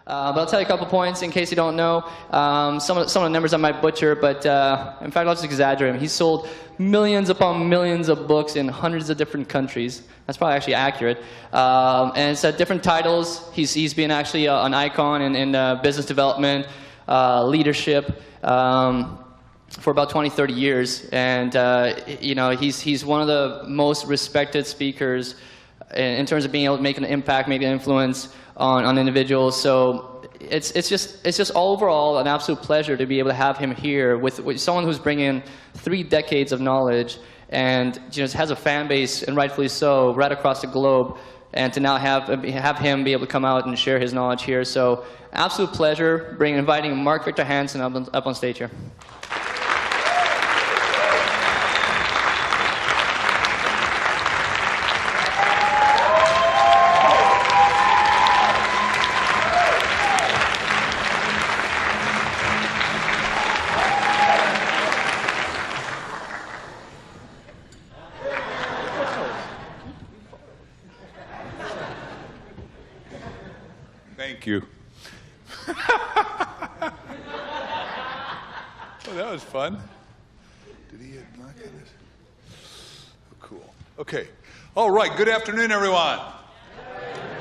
But I'll tell you a couple points in case you don't know. Some of the numbers I might butcher, but in fact, I'll just exaggerate them. He's sold millions upon millions of books in hundreds of different countries. That's probably actually accurate. And it's at different titles. He's been actually an icon in business development, leadership, for about 20, 30 years. And you know, he's one of the most respected speakers in terms of being able to make an impact, make an influence on individuals. So it's just overall an absolute pleasure to be able to have him here with someone who's bringing 3 decades of knowledge and just has a fan base, and rightfully so, right across the globe. And to now have him be able to come out and share his knowledge here. So absolute pleasure inviting Mark Victor Hansen up on stage here. Thank you. Well, that was fun. Did he hit black on this? Oh, cool. Okay. All right. Good afternoon, everyone.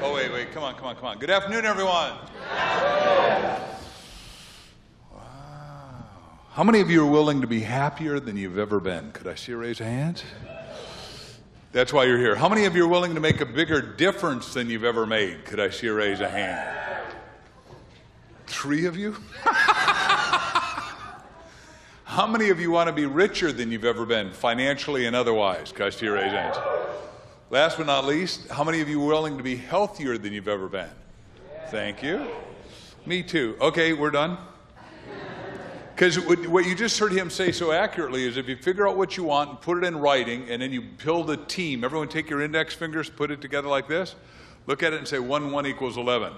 Oh, wait. Come on. Good afternoon, everyone. Wow. How many of you are willing to be happier than you've ever been? Could I see a raise of hands? That's why you're here. How many of you are willing to make a bigger difference than you've ever made? Could I see a raise of hand? 3 of you? How many of you want to be richer than you've ever been, financially and otherwise? Could I see a raise of hands? Last but not least, how many of you are willing to be healthier than you've ever been? Thank you. Me too. Okay, we're done. Because what you just heard him say so accurately is if you figure out what you want and put it in writing, and then you build a team, everyone take your index fingers, put it together like this, look at it and say 1 and 1 equals 11.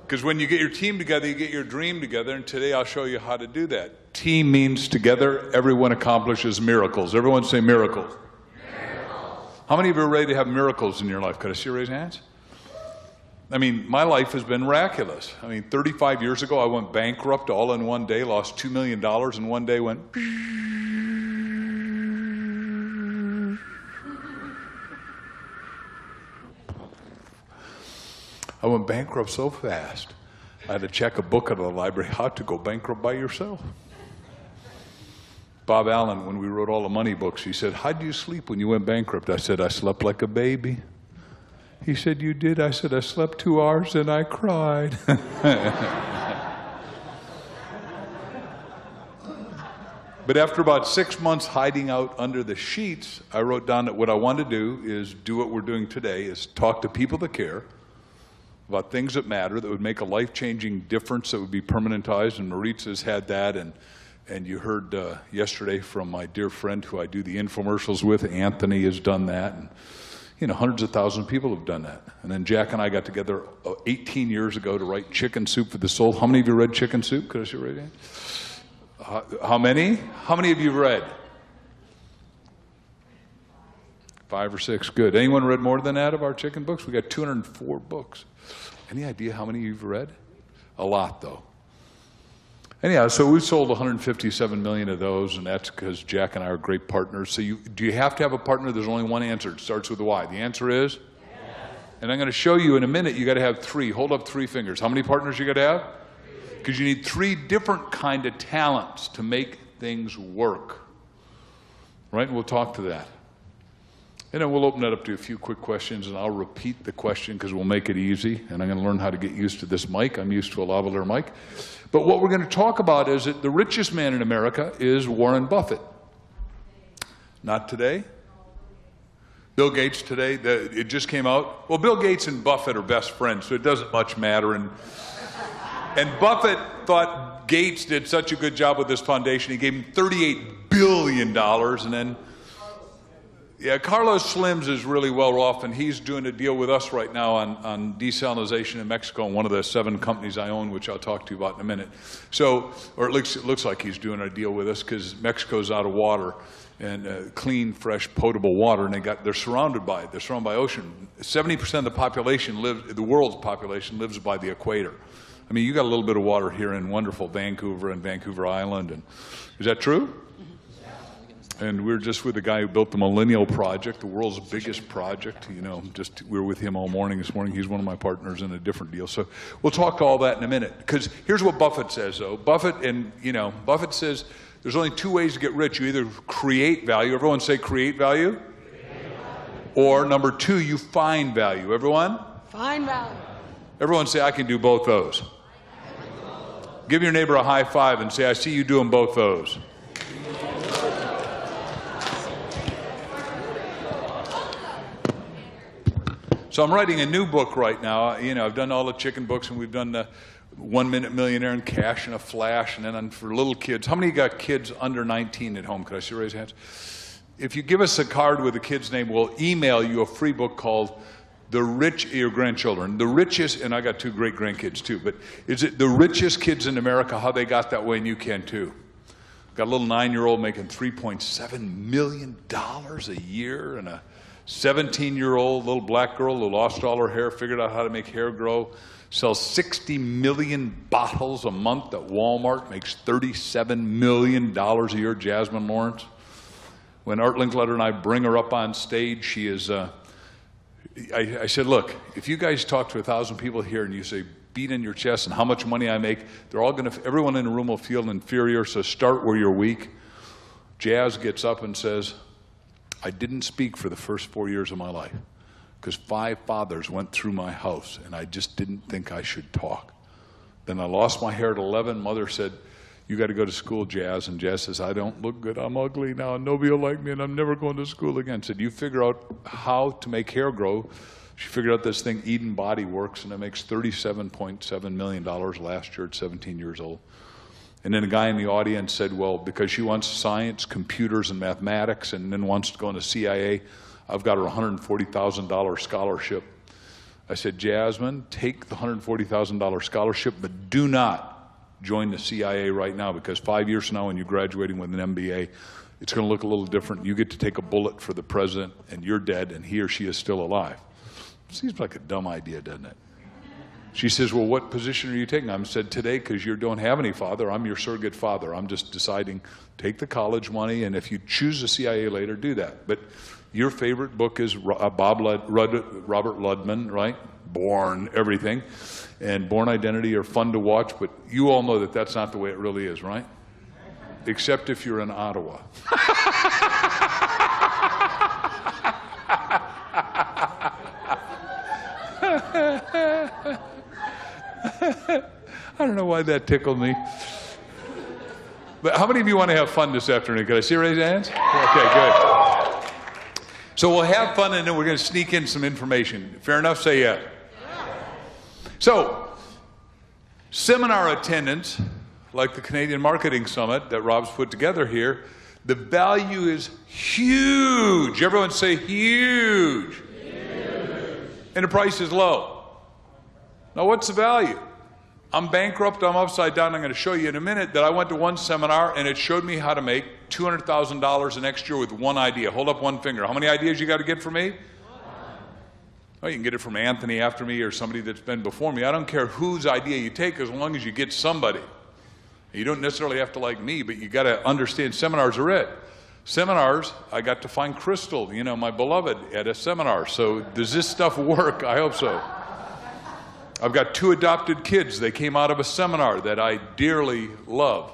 Because when you get your team together, you get your dream together, and today I'll show you how to do that. Team means together, everyone accomplishes miracles. Everyone say miracles. Miracles. How many of you are ready to have miracles in your life? Could I see your raise of hands? I mean, my life has been miraculous. I mean, 35 years ago, I went bankrupt all in one day, lost $2 million in one day, went... I went bankrupt so fast, I had to check a book out of the library, how to go bankrupt by yourself. Bob Allen, when we wrote all the money books, he said, how did you sleep when you went bankrupt? I said, I slept like a baby. He said, you did? I said, I slept 2 hours and I cried. But after about 6 months hiding out under the sheets, I wrote down that what I want to do is do what we're doing today, is talk to people that care about things that matter, that would make a life-changing difference, that would be permanentized. And Maritza's had that, and you heard yesterday from my dear friend who I do the infomercials with, Anthony has done that. And, you know, hundreds of thousands of people have done that. And then Jack and I got together 18 years ago to write Chicken Soup for the Soul. How many of you read Chicken Soup? Could I see your hand? How many? How many of you have read? 5 or 6. Good. Anyone read more than that of our chicken books? We got 204 books. Any idea how many you've read? A lot, though. Anyhow, so we've sold 157 million of those, and that's because Jack and I are great partners. So do you have to have a partner? There's only one answer. It starts with a Y. The answer is? Yes. And I'm going to show you in a minute, you got to have 3. Hold up 3 fingers. How many partners you got to have? Because you need 3 different kind of talents to make things work. Right? And we'll talk to that. And then we'll open that up to a few quick questions, and I'll repeat the question because we'll make it easy, and I'm going to learn how to get used to this mic. I'm used to a lavalier mic. But what we're going to talk about is that the richest man in America is Warren Buffett. Not today. Bill Gates today, it just came out. Well, Bill Gates and Buffett are best friends, so it doesn't much matter. And Buffett thought Gates did such a good job with this foundation, he gave him $38 billion, and then Yeah, Carlos Slims is really well off, and he's doing a deal with us right now on desalination in Mexico, and one of the 7 companies I own, which I'll talk to you about in a minute. So, or it looks like he's doing a deal with us because Mexico's out of water and clean, fresh, potable water, and they're surrounded by it. They're surrounded by ocean. 70% of the population the world's population lives by the equator. I mean, you got a little bit of water here in wonderful Vancouver and Vancouver Island, and is that true? And we're just with the guy who built the Millennial Project, the world's biggest project. You know, we were with him all morning this morning. He's one of my partners in a different deal. So we'll talk all that in a minute. Because here's what Buffett says, though. Buffett says there's only 2 ways to get rich. You either create value. Everyone say create value. Create value. Or number 2, you find value. Everyone? Find value. Everyone say, I can do both those. Give your neighbor a high five and say, I see you doing both those. So I'm writing a new book right now. You know, I've done all the chicken books, and we've done the 1 Minute Millionaire and Cash and a Flash, and then for little kids. How many got kids under 19 at home? Could I see raise hands? If you give us a card with a kid's name, we'll email you a free book called your grandchildren, the richest, and I got 2 great grandkids too, but is it the richest kids in America, how they got that way, and you can too. Got a little 9-year-old making $3.7 million a year, and a 17-year-old little black girl who lost all her hair, figured out how to make hair grow, sells 60 million bottles a month at Walmart, makes $37 million a year, Jasmine Lawrence. When Art Linkletter and I bring her up on stage, she is, I said, look, if you guys talk to 1,000 people here and you say, beat in your chest and how much money I make, everyone in the room will feel inferior, so start where you're weak. Jazz gets up and says, I didn't speak for the first 4 years of my life because 5 fathers went through my house and I just didn't think I should talk. Then I lost my hair at 11. Mother said, you got to go to school, Jazz. And Jazz says, I don't look good. I'm ugly now. Nobody will like me and I'm never going to school again. Said, you figure out how to make hair grow. She figured out this thing, Eden Body Works, and it makes $37.7 million last year at 17 years old. And then a guy in the audience said, well, because she wants science, computers, and mathematics, and then wants to go into CIA, I've got her a $140,000 scholarship. I said, Jasmine, take the $140,000 scholarship, but do not join the CIA right now, because 5 years from now when you're graduating with an MBA, it's going to look a little different. You get to take a bullet for the president, and you're dead, and he or she is still alive. Seems like a dumb idea, doesn't it? She says, well, what position are you taking? I said, today, because you don't have any father, I'm your surrogate father. I'm just deciding, take the college money, and if you choose the CIA later, do that. But your favorite book is Robert Ludman, right? Born, everything. And Born Identity are fun to watch, but you all know that that's not the way it really is, right? Except if you're in Ottawa. I don't know why that tickled me. But how many of you want to have fun this afternoon? Can I see raise hands? Okay, good. So we'll have fun and then we're going to sneak in some information. Fair enough? Say yeah. So, seminar attendance, like the Canadian Marketing Summit that Rob's put together here, the value is huge. Everyone say huge. Huge. And the price is low. Now what's the value? I'm bankrupt, I'm upside down. I'm going to show you in a minute that I went to one seminar and it showed me how to make $200,000 the next year with one idea. Hold up one finger. How many ideas you got to get from me? Well, you can get it from Anthony after me or somebody that's been before me. I don't care whose idea you take as long as you get somebody. You don't necessarily have to like me, but you got to understand seminars are it. Seminars, I got to find Crystal, you know, my beloved, at a seminar. So does this stuff work? I hope so. I've got 2 adopted kids. They came out of a seminar that I dearly love.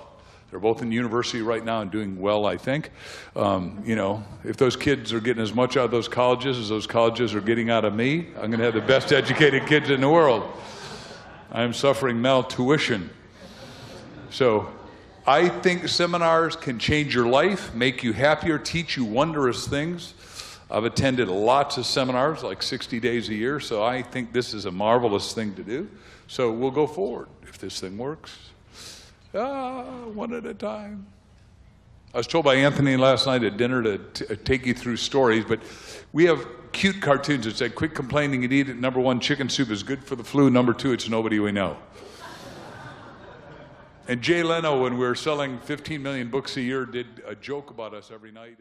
They're both in university right now and doing well, I think. You know, if those kids are getting as much out of those colleges as those colleges are getting out of me, I'm going to have the best educated kids in the world. I'm suffering maltuition. So I think seminars can change your life, make you happier, teach you wondrous things. I've attended lots of seminars, like 60 days a year, so I think this is a marvelous thing to do. So we'll go forward if this thing works. One at a time. I was told by Anthony last night at dinner to take you through stories, but we have cute cartoons that say, quit complaining and eat it. Number one, chicken soup is good for the flu. Number two, it's nobody we know. And Jay Leno, when we were selling 15 million books a year, did a joke about us every night.